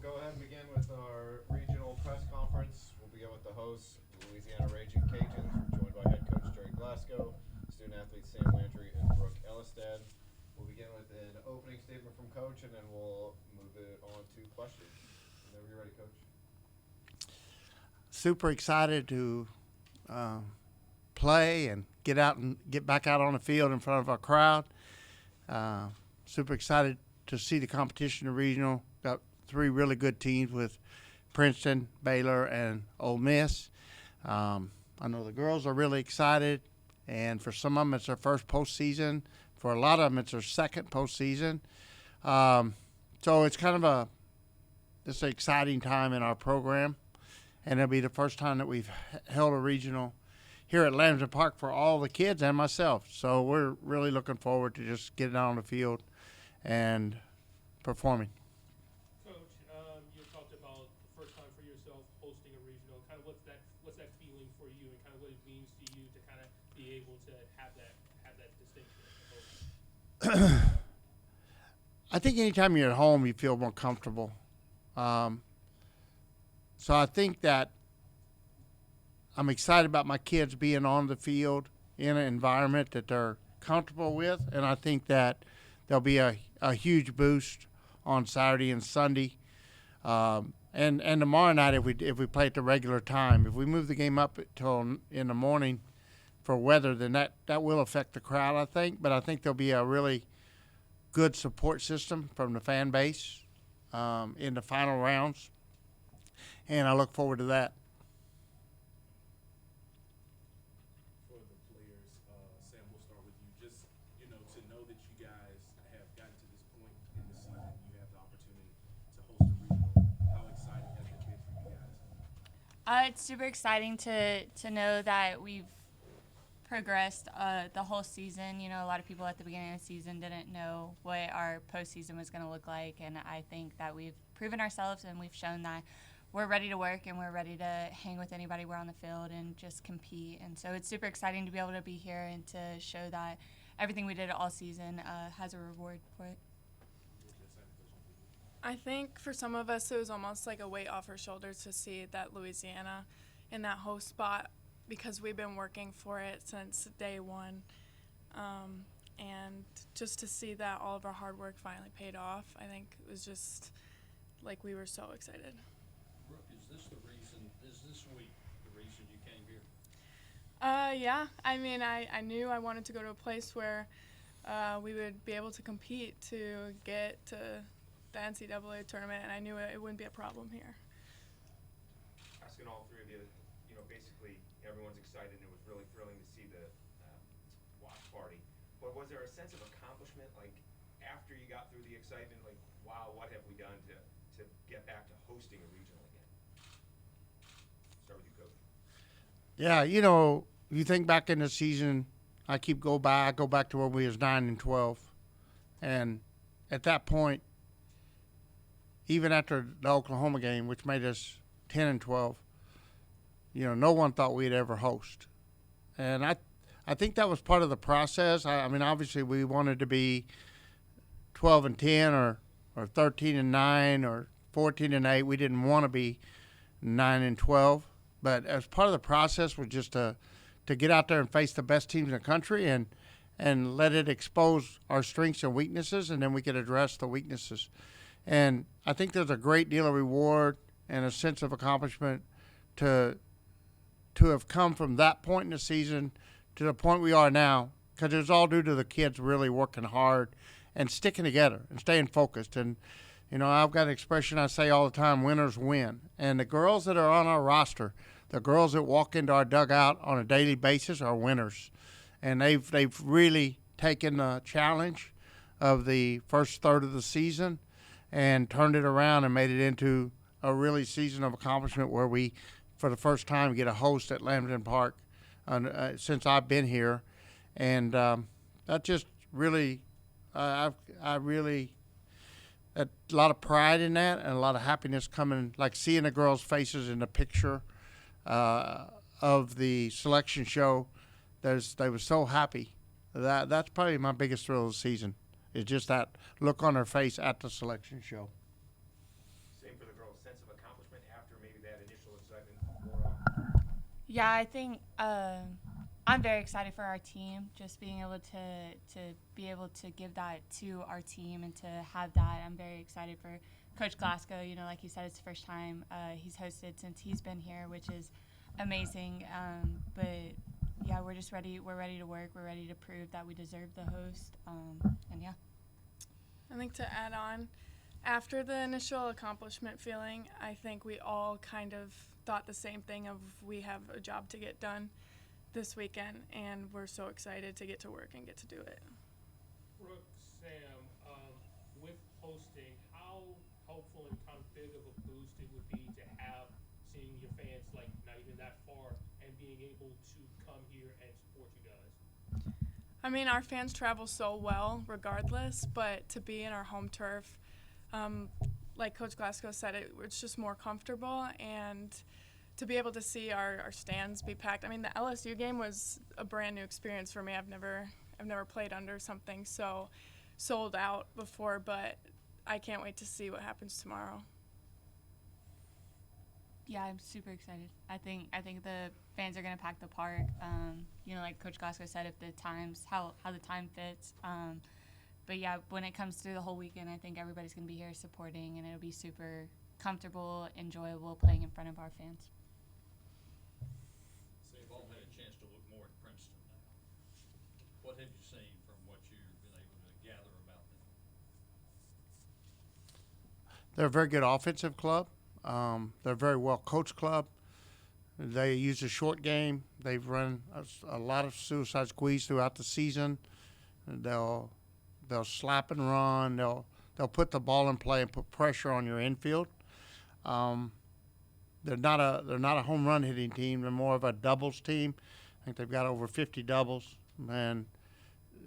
go ahead and begin with our regional press conference. We'll begin with the hosts, the Louisiana Raging Cajuns. We're joined by head coach Gerry Glasco, student athletes Sam Landry and Brooke Ellestad. We'll begin with an opening statement from coach, and then we'll move it on to questions. Whenever you're ready, coach. Super excited to play and get back out on the field in front of our crowd. Super excited to see the competition in regional. Got three really good teams with Princeton, Baylor, and Ole Miss. I know the girls are really excited, and for some of them it's their first postseason. For a lot of them it's their second postseason. So it's kind of this an exciting time in our program, and it'll be the first time that we've held a regional here at Landry Park for all the kids and myself. So we're really looking forward to just getting out on the field and performing. Coach, you talked about the first time for yourself hosting a regional. Kind of what's that feeling for you, and kind of what it means to you to kind of be able to have that distinction. I think anytime you're at home, you feel more comfortable. So I think that I'm excited about my kids being on the field in an environment that they're comfortable with, and I think that there'll be a huge boost on Saturday and Sunday, and tomorrow night if we play at the regular time. If we move the game up till in the morning for weather, then that will affect the crowd, I think. But I think there'll be a really good support system from the fan base in the final rounds, and I look forward to that. Sam, we'll start with you. Just, to know that you guys have gotten to this point in the season, you have the opportunity to host a regional. How exciting has it been for you guys? It's super exciting to know that we've progressed the whole season. A lot of people at the beginning of the season didn't know what our postseason was going to look like, and I think that we've proven ourselves and we've shown that we're ready to work and we're ready to hang with anybody we're on the field and just compete. And so it's super exciting to be able to be here and to show that everything we did all season has a reward for it. I think for some of us it was almost like a weight off our shoulders to see that Louisiana in that host spot, because we've been working for it since day one. And just to see that all of our hard work finally paid off, I think it was just like we were so excited. Brooke, is this week the reason you came here? Yeah. I mean, I knew I wanted to go to a place where we would be able to compete to get to the NCAA tournament, and I knew it wouldn't be a problem here. Asking all three of you, basically everyone's excited, and it was really thrilling to see the watch party. But was there a sense of accomplishment, like after you got through the excitement, like, wow, what have we done to get back to hosting a regional again? Start with you, Coach. Yeah, you think back in the season, I go back to when we was 9-12, and at that point, even after the Oklahoma game, which made us 10-12, no one thought we'd ever host, and I think that was part of the process. I mean, obviously we wanted to be 12-10 or 13-9 or 14-8. We didn't want to be 9-12, but as part of the process was just to get out there and face the best teams in the country and let it expose our strengths and weaknesses, and then we could address the weaknesses. And I think there's a great deal of reward and a sense of accomplishment to have come from that point in the season to the point we are now, because it was all due to the kids really working hard and sticking together and staying focused. And, I've got an expression I say all the time: winners win. And the girls that are on our roster, the girls that walk into our dugout on a daily basis, are winners. And they've really taken the challenge of the first third of the season and turned it around and made it into a really season of accomplishment where we, for the first time, get a host at Landry Park since I've been here. And that just really, a lot of pride in that and a lot of happiness coming, like seeing the girls' faces in the picture of the selection show. They were so happy. That's probably my biggest thrill of the season, is just that look on their face at the selection show. Same for the girls. excitement more? Yeah, I think I'm very excited for our team. Just being able to be able to give that to our team and to have that, I'm very excited for Coach Glasgow. You know, like you said, it's the first time he's hosted since he's been here, which is amazing. But yeah, we're just ready. We're ready to work. We're ready to prove that we deserve the host. And yeah. I think to add on, after the initial accomplishment feeling, I think we all kind of thought the same thing of we have a job to get done this weekend, and we're so excited to get to work and get to do it. Brooke, Sam, with hosting, how helpful and kind of big of a boost it would be to have seeing your fans like not even that far and being able to come here and support you guys? I mean, our fans travel so well regardless, but to be in our home turf, like Coach Glasgow said, it's just more comfortable, and to be able to see our stands be packed. I mean, the LSU game was a brand new experience for me. I've never played under something so sold out before, but I can't wait to see what happens tomorrow. Yeah, I'm super excited. I think the fans are gonna pack the park. You know, like Coach Glasgow said, if the times how the time fits. But yeah, when it comes through the whole weekend, I think everybody's gonna be here supporting, and it'll be super comfortable, enjoyable playing in front of our fans. So you've all had a chance to look more at Princeton now. What have you seen from what you've been able to gather about them? They're a very good offensive club. They're a very well coached club. They use a short game. They've run a lot of suicide squeeze throughout the season. They'll slap and run. They'll put the ball in play and put pressure on your infield. They're not a home run hitting team. They're more of a doubles team. I think they've got over 50 doubles, and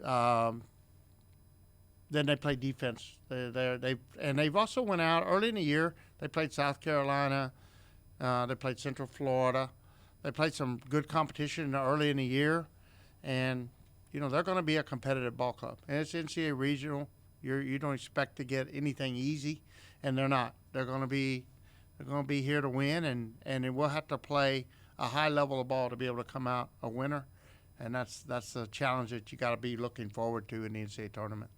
then they play defense. They've also went out early in the year. They played South Carolina. They played Central Florida. They played some good competition early in the year, and you know they're going to be a competitive ball club. And it's NCAA regional. You don't expect to get anything easy, and they're not. They're going to be here to win, and we'll have to play a high level of ball to be able to come out a winner, and that's the challenge that you got to be looking forward to in the NCAA tournament.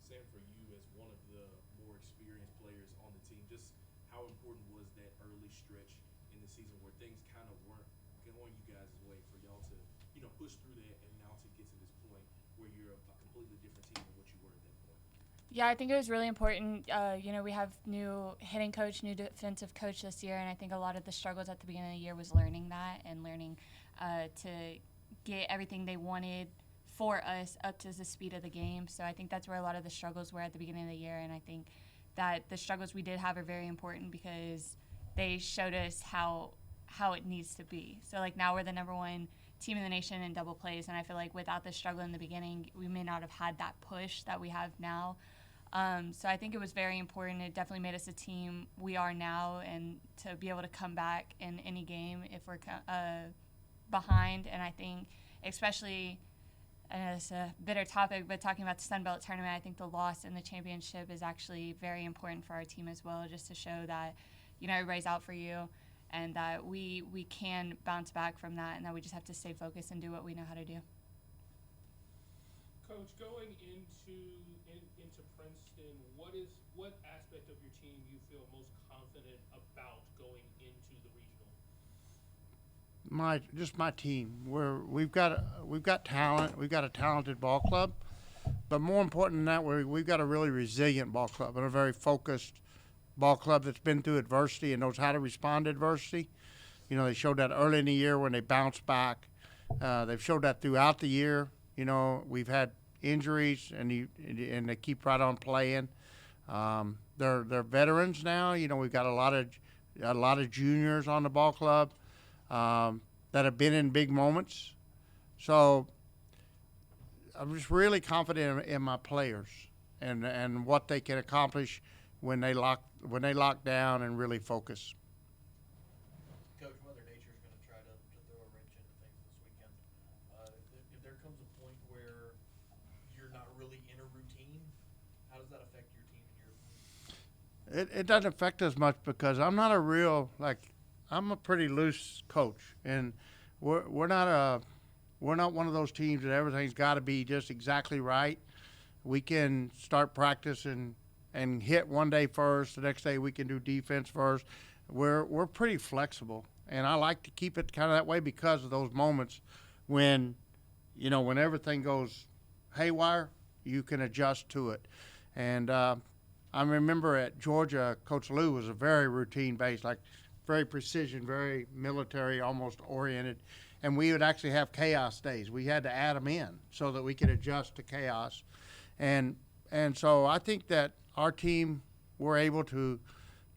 Sam, for you as one of the more experienced players on the team, just how important was that early stretch in the season where things kind of weren't going you guys' way for y'all to, push through that and now to get to this point where you're a completely different team than what you were at that point? Yeah, I think it was really important. We have new hitting coach, new defensive coach this year, and I think a lot of the struggles at the beginning of the year was learning that and learning to get everything they wanted for us up to the speed of the game. So I think that's where a lot of the struggles were at the beginning of the year, and I think that the struggles we did have are very important because they showed us how it needs to be. So like now we're the number one team in the nation in double plays, and I feel like without the struggle in the beginning, we may not have had that push that we have now. So I think it was very important. It definitely made us a team we are now, and to be able to come back in any game if we're behind. And I think especially, I know it's a bitter topic, but talking about the Sun Belt tournament, I think the loss in the championship is actually very important for our team as well, just to show that, everybody's out for you and that we can bounce back from that, and that we just have to stay focused and do what we know how to do. Coach, going into Princeton, what aspect of your team you feel most confident about going into the regional? My team. We've got talent. We've got a talented ball club, but more important than that, we've got a really resilient ball club and a very focused ball club that's been through adversity and knows how to respond to adversity. They showed that early in the year when they bounced back. They've showed that throughout the year. We've had injuries, and they keep right on playing. They're veterans now. We've got a lot of juniors on the ball club that have been in big moments. So I'm just really confident in my players and what they can accomplish when they lock down and really focus. Coach, Mother Nature is going to try to throw a wrench into things this weekend. If there comes a point where you're not really in a routine, how does that affect your team and your opponent? It doesn't affect us much because I'm not a real I'm a pretty loose coach, and we're not one of those teams that everything's got to be just exactly right. We can start practice and hit one day first. The next day we can do defense first. We're pretty flexible, and I like to keep it kind of that way because of those moments when, when everything goes haywire, you can adjust to it. And I remember at Georgia, Coach Lou was a very routine based, like very precision, very military, almost oriented. And we would actually have chaos days. We had to add them in so that we could adjust to chaos. And so I think that our team were able to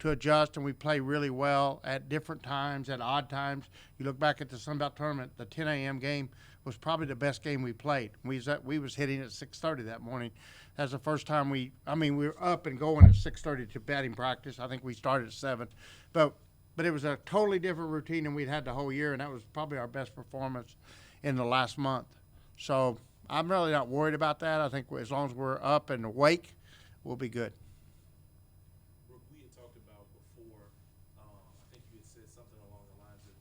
adjust, and we play really well at different times, at odd times. You look back at the Sun Belt tournament, the 10 a.m. game was probably the best game we played. We was hitting at 6:30 that morning. That's the first time we were up and going at 6:30 to batting practice. I think we started at 7, but it was a totally different routine than we'd had the whole year, and that was probably our best performance in the last month. So I'm really not worried about that. I think as long as we're up and awake, we'll be good. Brooke, we had talked about before, I think you had said something along the lines of,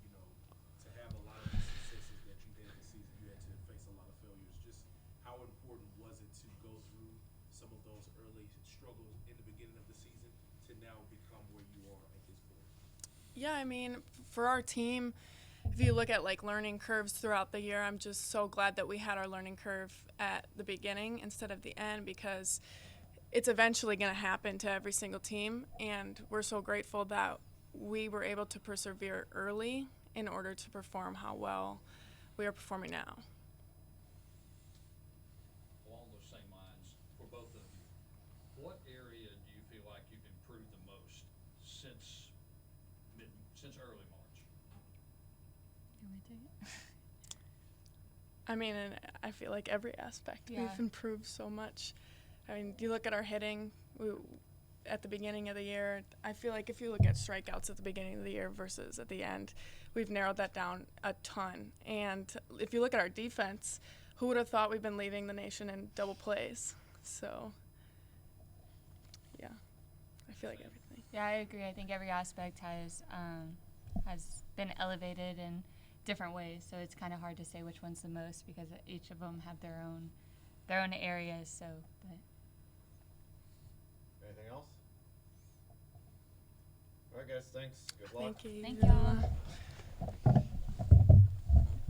to have a lot of the successes that you had this season, you had to face a lot of failures. Just how important was it to go through some of those early struggles in the beginning of the season to now become where you are at this point? Yeah, I mean, for our team, if you look at like learning curves throughout the year, I'm just so glad that we had our learning curve at the beginning instead of the end, because it's eventually going to happen to every single team, and we're so grateful that we were able to persevere early in order to perform how well we are performing now. Along those same lines, for both of you, what area do you feel like you've improved the most since early March? You want me to take it? I mean, and I feel like every aspect Yeah. we've improved so much. I mean, you look at our hitting at the beginning of the year. I feel like if you look at strikeouts at the beginning of the year versus at the end, we've narrowed that down a ton. And if you look at our defense, who would have thought we've been leading the nation in double plays? So, yeah, I feel like everything. Yeah, I agree. I think every aspect has been elevated in different ways. So it's kind of hard to say which one's the most because each of them have their own areas. So, but. Anything else? All right, guys. Thanks. Good luck. Thank you. Thank y'all.